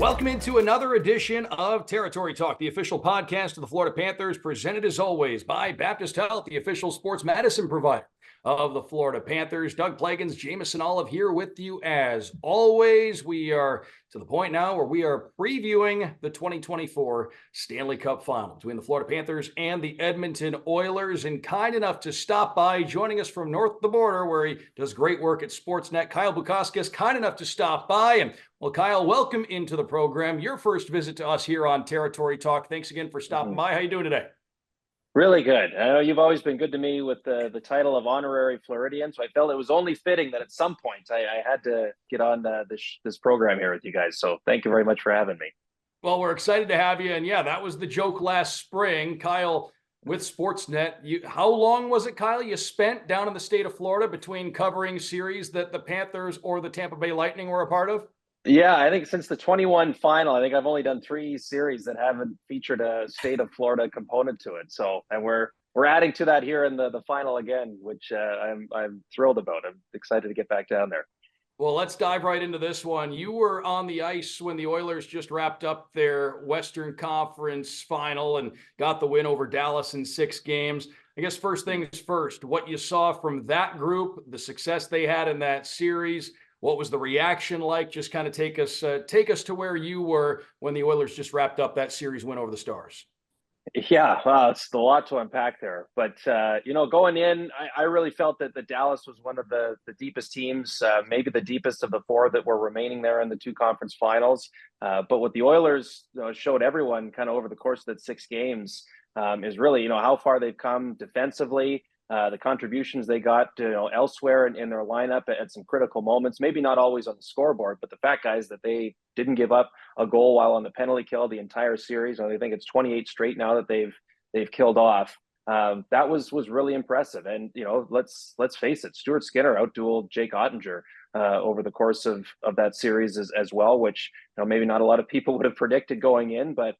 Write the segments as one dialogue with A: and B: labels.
A: Welcome into another edition of Territory Talk, the official podcast of the Florida Panthers, presented as always by Baptist Health, the official sports medicine provider of the Florida Panthers. Doug Plagans, Jamison Olive here with you as always. We are to the point now where we are previewing the 2024 Stanley Cup Final between the Florida Panthers and the Edmonton Oilers. And kind enough to stop by, joining us from north of the border, where he does great work at Sportsnet, Kyle Bukauskas, kind enough to stop by. And well, Kyle, welcome into the program. Your first visit to us here on Territory Talk. Thanks again for stopping by. How you doing today?
B: Really good. I know you've always been good to me with the title of honorary Floridian, so I felt it was only fitting that at some point I had to get on this program here with you guys. So thank you very much for having me.
A: Well, we're excited to have you. And yeah, that was the joke last spring. Kyle, with Sportsnet, how long was it, Kyle, you spent down in the state of Florida between covering series that the Panthers or the Tampa Bay Lightning were a part of?
B: Yeah, I think since the 21 final, I think I've only done 3 series that haven't featured a state of Florida component to it. So, and we're adding to that here in the final again, which I'm thrilled about. I'm excited to get back down there.
A: Well, let's dive right into this one. You were on the ice when the Oilers just wrapped up their Western Conference final and got the win over Dallas in 6 games. I guess first things first, what you saw from that group, the success they had in that series. What was the reaction like? Just kind of take us to where you were when the Oilers just wrapped up that series win over the Stars.
B: Yeah, well, it's a lot to unpack there. But, going in, I really felt that the Dallas was one of the deepest teams, maybe the deepest of the 4 that were remaining there in the 2 conference finals. But what the Oilers showed everyone kind of over the course of that 6 games is really, how far they've come defensively. The contributions they got elsewhere in their lineup at some critical moments, maybe not always on the scoreboard, but the fact, guys, that they didn't give up a goal while on the penalty kill the entire series. I think it's 28 straight now that they've killed off. That was really impressive. And let's face it, Stuart Skinner outdueled Jake Ottinger over the course of that series as well, which maybe not a lot of people would have predicted going in, but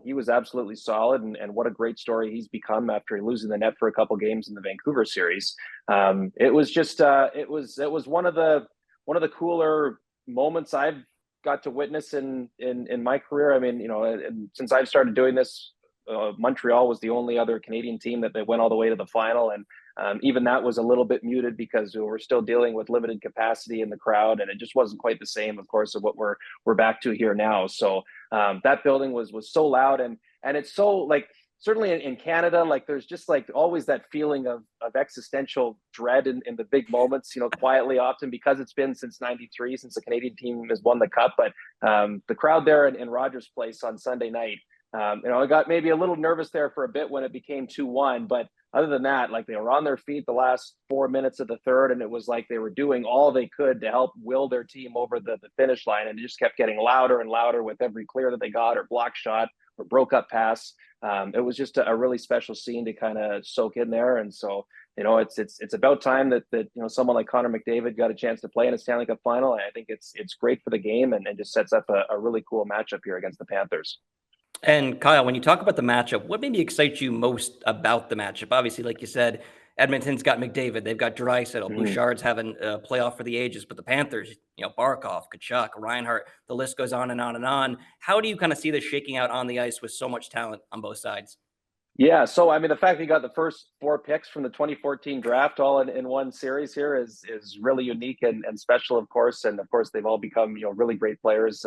B: he was absolutely solid, and what a great story he's become after losing the net for a couple games in the Vancouver series. It was just it was one of the cooler moments I've got to witness in my career. I mean, since I've started doing this, Montreal was the only other Canadian team that went all the way to the final, and even that was a little bit muted because we're still dealing with limited capacity in the crowd, and it just wasn't quite the same, of course, of what we're back to here now. So that building was so loud, and it's so certainly in Canada, there's just always that feeling of existential dread in the big moments, quietly often, because it's been since '93 since the Canadian team has won the cup. But the crowd there in Rogers Place on Sunday night, I got maybe a little nervous there for a bit when it became 2-1, but other than that, they were on their feet the last 4 minutes of the third, and it was like they were doing all they could to help will their team over the finish line, and it just kept getting louder and louder with every clear that they got, or block shot, or broke up pass. It was just a really special scene to kind of soak in there, and so it's about time that someone like Connor McDavid got a chance to play in a Stanley Cup final. And I think it's great for the game, and just sets up a really cool matchup here against the Panthers.
C: And Kyle, when you talk about the matchup, what maybe excites you most about the matchup? Obviously, like you said, Edmonton's got McDavid, they've got Draisaitl, Bouchard's having a playoff for the ages, but the Panthers, Barkov, Tkachuk, Reinhart, the list goes on and on and on. How do you kind of see this shaking out on the ice with so much talent on both sides?
B: Yeah, so I mean, the fact that you got the first 4 picks from the 2014 draft all in one series here is really unique and special, of course. And of course, they've all become really great players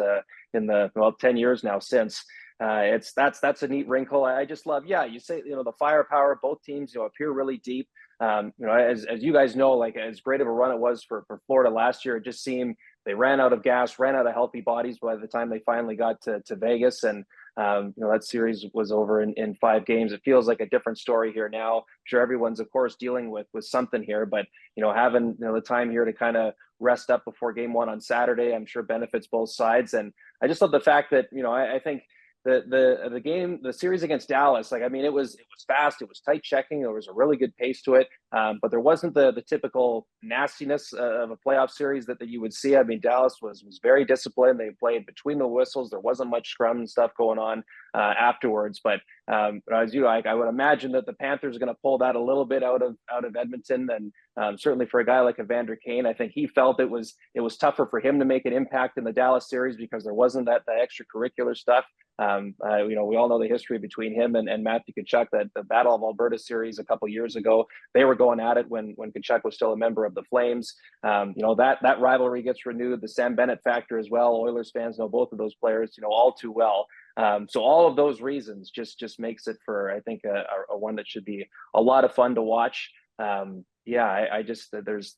B: in the 10 years now since. That's a neat wrinkle. I just love, you say, the firepower, both teams, appear really deep. As you guys know, as great of a run it was for Florida last year, it just seemed they ran out of gas, ran out of healthy bodies by the time they finally got to Vegas. And, that series was over in 5 games. It feels like a different story here now. I'm sure everyone's, of course, dealing with something here, but, having, the time here to kind of rest up before game 1 on Saturday, I'm sure benefits both sides. And I just love the fact that, I think, the series against Dallas, it was fast, it was tight checking, there was a really good pace to it, but there wasn't the typical nastiness of a playoff series that you would see. I mean, Dallas was very disciplined. They played between the whistles. There wasn't much scrum and stuff going on afterwards. But I would imagine that the Panthers are going to pull that a little bit out of Edmonton, and Certainly for a guy like Evander Kane, I think he felt it was tougher for him to make an impact in the Dallas series because there wasn't that extracurricular stuff. We all know the history between him and Matthew Tkachuk, that the Battle of Alberta series a couple years ago. They were going at it when Tkachuk was still a member of the Flames. That rivalry gets renewed. The Sam Bennett factor as well. Oilers fans know both of those players, all too well. So all of those reasons just makes it for, I think, a one that should be a lot of fun to watch. I just there's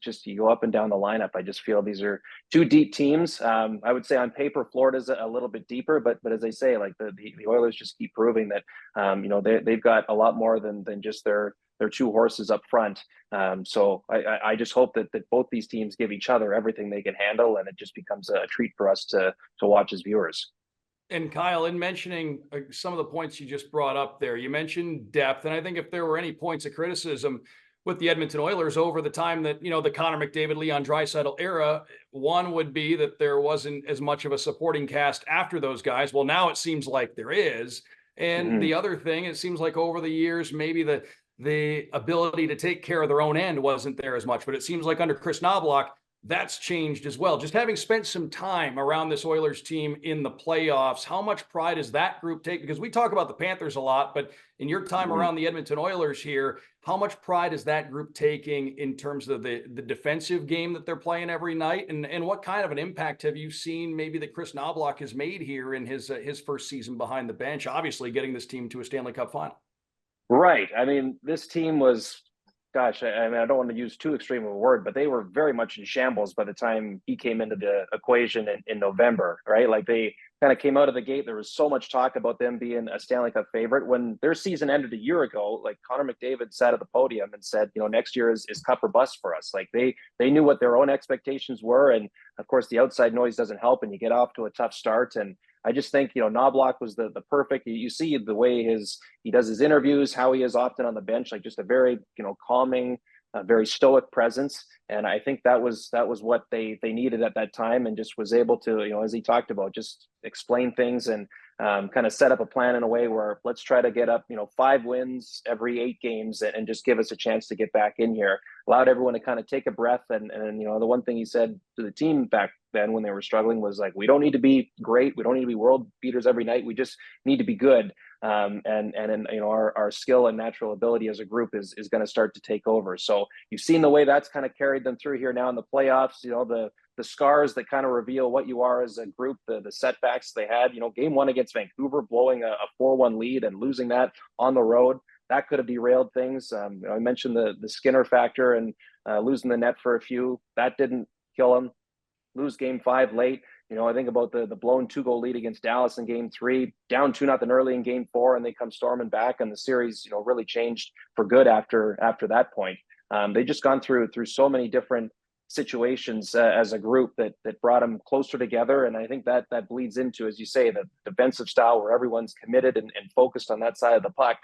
B: just, you go up and down the lineup. I just feel these are two deep teams. I would say on paper, Florida's a little bit deeper, but as I say, like the Oilers just keep proving that they've got a lot more than just their two horses up front. So I just hope that both these teams give each other everything they can handle, and it just becomes a treat for us to watch as viewers.
A: And Kyle, in mentioning some of the points you just brought up there, you mentioned depth. And I think if there were any points of criticism with the Edmonton Oilers over the time that, the Connor McDavid, Leon Draisaitl era, one would be that there wasn't as much of a supporting cast after those guys. Well, now it seems like there is. And the other thing, it seems like over the years, maybe the ability to take care of their own end wasn't there as much. But it seems like under Chris Knoblauch, that's changed as well. Just having spent some time around this Oilers team in the playoffs, how much pride does that group take? Because we talk about the Panthers a lot, but in your time around the Edmonton Oilers here, how much pride is that group taking in terms of the defensive game that they're playing every night? And what kind of an impact have you seen maybe that Chris Knoblauch has made here in his first season behind the bench, obviously getting this team to a Stanley Cup final?
B: Right. I mean, this team was, gosh, I mean, I don't want to use too extreme of a word, but they were very much in shambles by the time he came into the equation in November, right? Like they kind of came out of the gate. There was so much talk about them being a Stanley Cup favorite. When their season ended a year ago, like Connor McDavid sat at the podium and said, next year is cup or bust for us. Like they knew what their own expectations were. And of course, the outside noise doesn't help, and you get off to a tough start. And I just think, Knoblauch was the perfect, you see the way he does his interviews, how he is often on the bench, like just a very, calming, very stoic presence. And I think that was what they needed at that time, and just was able to, as he talked about, just explain things and kind of set up a plan in a way where let's try to get up, 5 wins every 8 games and just give us a chance to get back in here. Allowed everyone to kind of take a breath. And the one thing he said to the team back then when they were struggling was like, we don't need to be great. We don't need to be world beaters every night. We just need to be good. Our skill and natural ability as a group is going to start to take over. So you've seen the way that's kind of carried them through here now in the playoffs. The scars that kind of reveal what you are as a group, the setbacks they had. Game 1 against Vancouver, blowing a 4-1 lead and losing that on the road, that could have derailed things. I mentioned the Skinner factor and losing the net for a few. That didn't kill them. Lose Game 5 late. I think about the blown 2-goal lead against Dallas in Game 3, down 2-0 early in Game 4, and they come storming back, and the series, really changed for good after that point. They just gone through so many different situations as a group that brought them closer together, and I think that bleeds into, as you say, the defensive style where everyone's committed and focused on that side of the puck.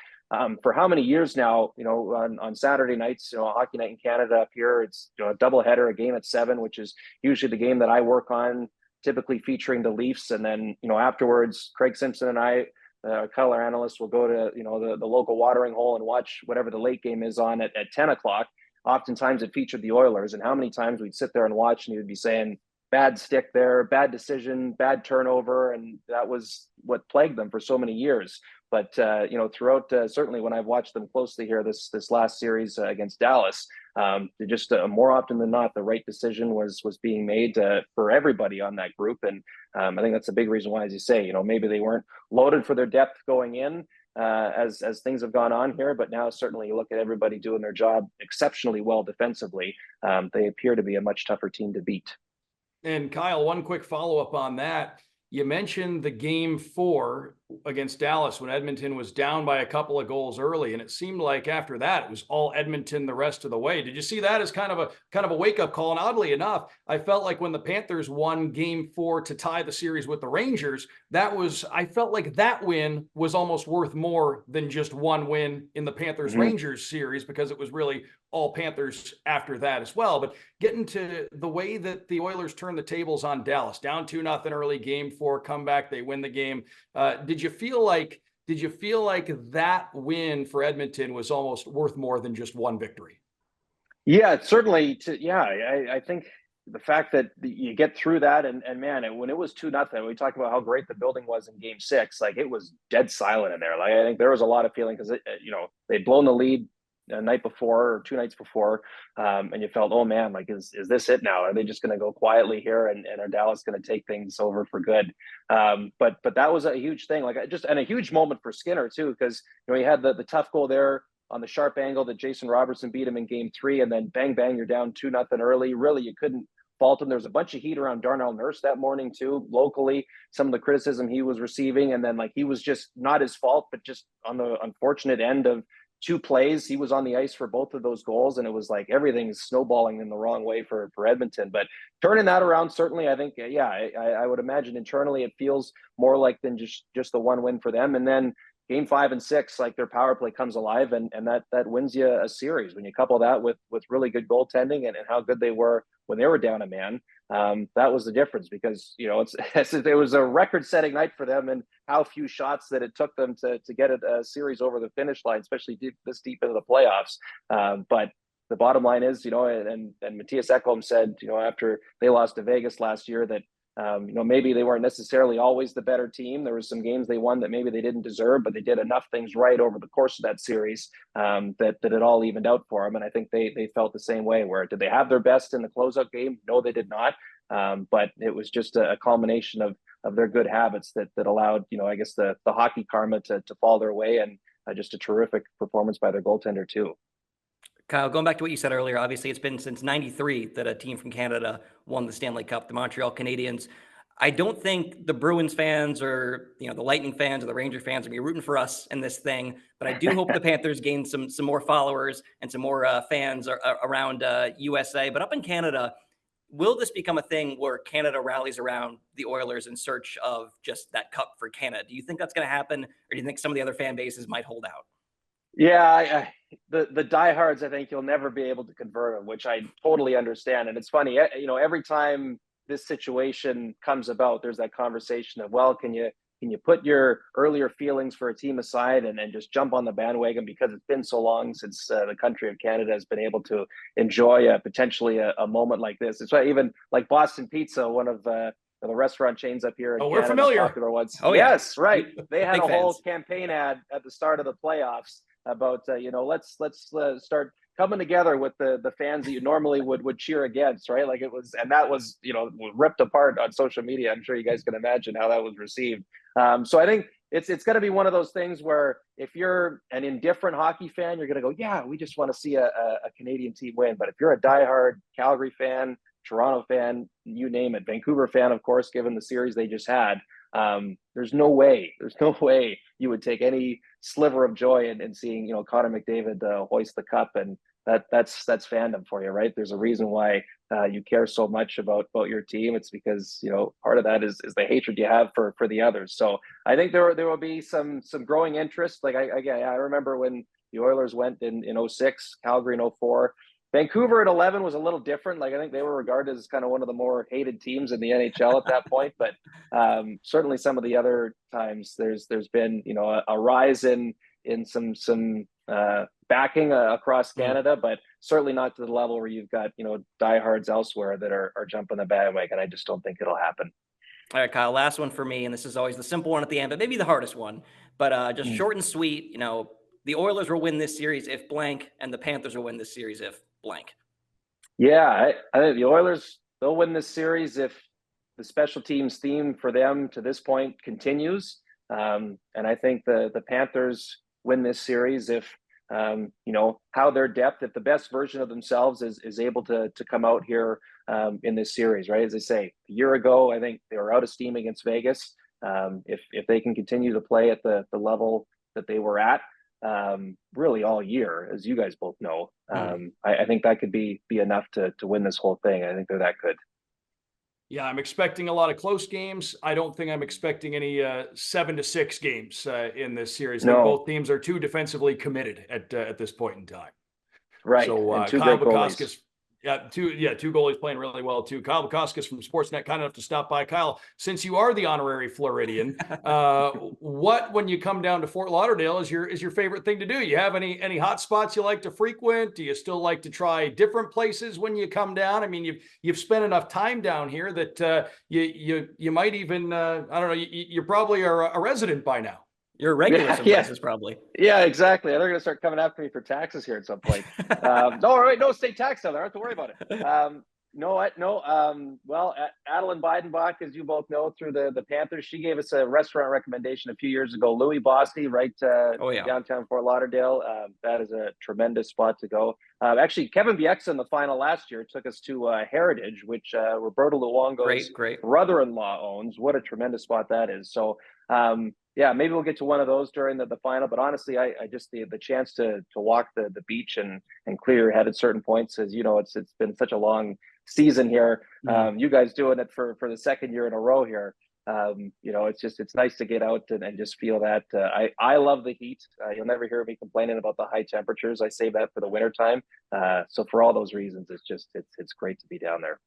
B: For how many years now, on Saturday nights, hockey night in Canada up here, it's a doubleheader, a game at 7, which is usually the game that I work on, typically featuring the Leafs. And then, afterwards, Craig Simpson and I, color analyst, will go to, the local watering hole and watch whatever the late game is on at 10 o'clock. Oftentimes it featured the Oilers, and how many times we'd sit there and watch and he would be saying, bad stick there, bad decision, bad turnover. And that was what plagued them for so many years. But, throughout, certainly when I've watched them closely here, this last series against Dallas, just more often than not, the right decision was being made for everybody on that group. And I think that's a big reason why, as you say, maybe they weren't loaded for their depth going in as things have gone on here. But now certainly you look at everybody doing their job exceptionally well defensively. They appear to be a much tougher team to beat.
A: And Kyle, one quick follow-up on that. You mentioned the Game 4 against Dallas when Edmonton was down by a couple of goals early, and it seemed like after that it was all Edmonton the rest of the way. Did you see that as kind of a wake-up call? And oddly enough, I felt like when the Panthers won Game 4 to tie the series with the Rangers, I felt like that win was almost worth more than just one win in the Panthers-Rangers series, because it was really all Panthers after that as well. But getting to the way that the Oilers turned the tables on Dallas, down 2-0 early, Game 4, comeback, they win the game. Did you feel like that win for Edmonton was almost worth more than just one victory?
B: Yeah, certainly. I think the fact that you get through that, and man, when it was 2-0, we talked about how great the building was in Game 6. Like, it was dead silent in there. Like, I think there was a lot of feeling because they'd blown the lead a night before or 2 nights before, and you felt, oh man, like is this it now? Are they just going to go quietly here, and are Dallas going to take things over for good? But that was a huge thing, like and a huge moment for Skinner too, because he had the tough goal there on the sharp angle that Jason Robertson beat him in Game 3, and then bang bang, you're down 2-0 early. Really, you couldn't fault him. There was a bunch of heat around Darnell Nurse that morning too, locally, some of the criticism he was receiving, and then like he was just not his fault, but just on the unfortunate end of 2 plays, he was on the ice for both of those goals, and it was like everything's snowballing in the wrong way for Edmonton. But turning that around, certainly, I think, I would imagine internally it feels more like than just the one win for them. And then Game 5 and 6, like their power play comes alive, and that wins you a series. When you couple that with really good goaltending and how good they were when they were down a man, that was the difference. Because it was a record-setting night for them, and how few shots that it took them to get a series over the finish line, especially this deep into the playoffs. But the bottom line is, and Matthias Ekholm said, after they lost to Vegas last year, that maybe they weren't necessarily always the better team. There were some games they won that maybe they didn't deserve, but they did enough things right over the course of that series that it all evened out for them. And I think they felt the same way. Where did they have their best in the closeout game? No, they did not. But it was just a culmination of their good habits that allowed, I guess, the hockey karma to fall their way, and just a terrific performance by their goaltender too.
C: Kyle, going back to what you said earlier, obviously it's been since '93 that a team from Canada won the Stanley Cup, the Montreal Canadiens. I don't think the Bruins fans or the Lightning fans or the Ranger fans are going to be rooting for us in this thing, but I do hope the Panthers gain some more followers and some more fans around USA. But up in Canada, will this become a thing where Canada rallies around the Oilers in search of just that cup for Canada? Do you think that's going to happen, or do you think some of the other fan bases might hold out?
B: Yeah, the diehards, I think you'll never be able to convert them, which I totally understand. And it's funny, every time this situation comes about, there's that conversation of, well, can you put your earlier feelings for a team aside and just jump on the bandwagon, because it's been so long since the country of Canada has been able to enjoy potentially a moment like this. It's why even like Boston Pizza, one of the restaurant chains up here in Canada,
A: we're familiar.
B: popular ones.
C: Oh,
B: yes, right. They had
C: Big
B: a whole
C: fans.
B: campaign ad at the start of the playoffs about let's start coming together with the fans that you normally would cheer against, right? Like it was, and that was ripped apart on social media. I'm sure you guys can imagine how that was received. So I think it's going to be one of those things where if you're an indifferent hockey fan, you're going to go, yeah, we just want to see a Canadian team win. But if you're a diehard Calgary fan, Toronto fan, you name it, Vancouver fan, of course, given the series they just had, there's no way you would take any sliver of joy in seeing Connor McDavid hoist the cup, and that's fandom for you, right? There's a reason why you care so much about your team. It's because part of that is the hatred you have for the others. So I think there will be some growing interest. Like I remember when the Oilers went in 06, Calgary in 04. Vancouver at 11 was a little different. Like I think they were regarded as kind of one of the more hated teams in the NHL at that point. But certainly some of the other times there's been a rise in some backing across Canada, but certainly not to the level where you've got diehards elsewhere that are jumping the bandwagon. I just don't think it'll happen.
C: All right, Kyle, last one for me, and this is always the simple one at the end, but maybe the hardest one. But just short and sweet. The Oilers will win this series if blank, and the Panthers will win this series if blank.
B: Yeah, I think the Oilers, they'll win this series if the special teams theme for them to this point continues. And I think the Panthers win this series if, how their depth, if the best version of themselves is able to come out here in this series, right? As I say, a year ago, I think they were out of steam against Vegas. If they can continue to play at the level that they were at, really all year, as you guys both know, I think that could be enough to win this whole thing. I think they're that good.
A: Yeah, I'm expecting a lot of close games. I don't think I'm expecting any 7-6 games in this series. I think both teams are too defensively committed at this point in time.
B: Right.
A: So
B: and two
A: Kyle
B: great goalies.
A: Bukauskas, two goalies playing really well too. Kyle Bukauskas from Sportsnet, kind enough to stop by. Kyle, since you are the honorary Floridian, what, when you come down to Fort Lauderdale, is your favorite thing to do? You have any hot spots you like to frequent? Do you still like to try different places when you come down? I mean, you've spent enough time down here that you might even I don't know. You probably are a resident by now.
C: You're a regular some places, probably.
B: Yeah, exactly. They're going to start coming after me for taxes here at some point. No state tax down there. I don't have to worry about it. Well, Adeline Beidenbach, as you both know, through the Panthers, she gave us a restaurant recommendation a few years ago. Louis Bosty, right downtown Fort Lauderdale. That is a tremendous spot to go. Actually, Kevin Bieksa in the final last year took us to Heritage, which Roberto Luongo's brother-in-law owns. What a tremendous spot that is. So, yeah, maybe we'll get to one of those during the final. But honestly, I just the chance to walk the beach and clear your head at certain points, as you know, it's been such a long season here. You guys doing it for the second year in a row here. It's nice to get out and just feel that. I love the heat. You'll never hear me complaining about the high temperatures. I save that for the winter time. So for all those reasons, it's great to be down there.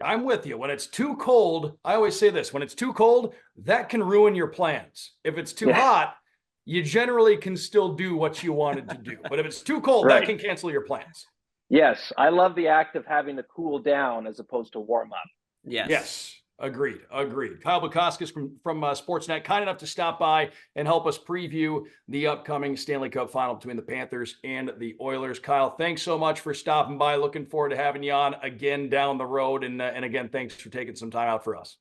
A: I'm with you. When it's too cold, I always say this, when it's too cold, that can ruin your plans. If it's too hot, you generally can still do what you wanted to do. But if it's too cold, that can cancel your plans.
B: Yes. I love the act of having to cool down as opposed to warm up.
A: Yes. Agreed. Kyle Bukauskas from Sportsnet, kind enough to stop by and help us preview the upcoming Stanley Cup final between the Panthers and the Oilers. Kyle, thanks so much for stopping by. Looking forward to having you on again down the road. And again, thanks for taking some time out for us.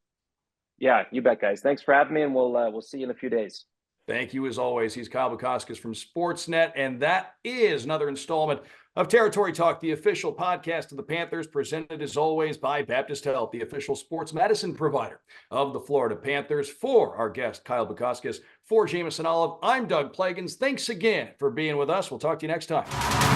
B: Yeah, you bet, guys. Thanks for having me, and we'll see you in a few days.
A: Thank you as always. He's Kyle Bukauskas from Sportsnet, and that is another installment of Territory Talk, the official podcast of the Panthers, presented as always by Baptist Health, the official sports medicine provider of the Florida Panthers. For our guest, Kyle Bukauskas, for Jameson Olive, I'm Doug Plagans. Thanks again for being with us. We'll talk to you next time.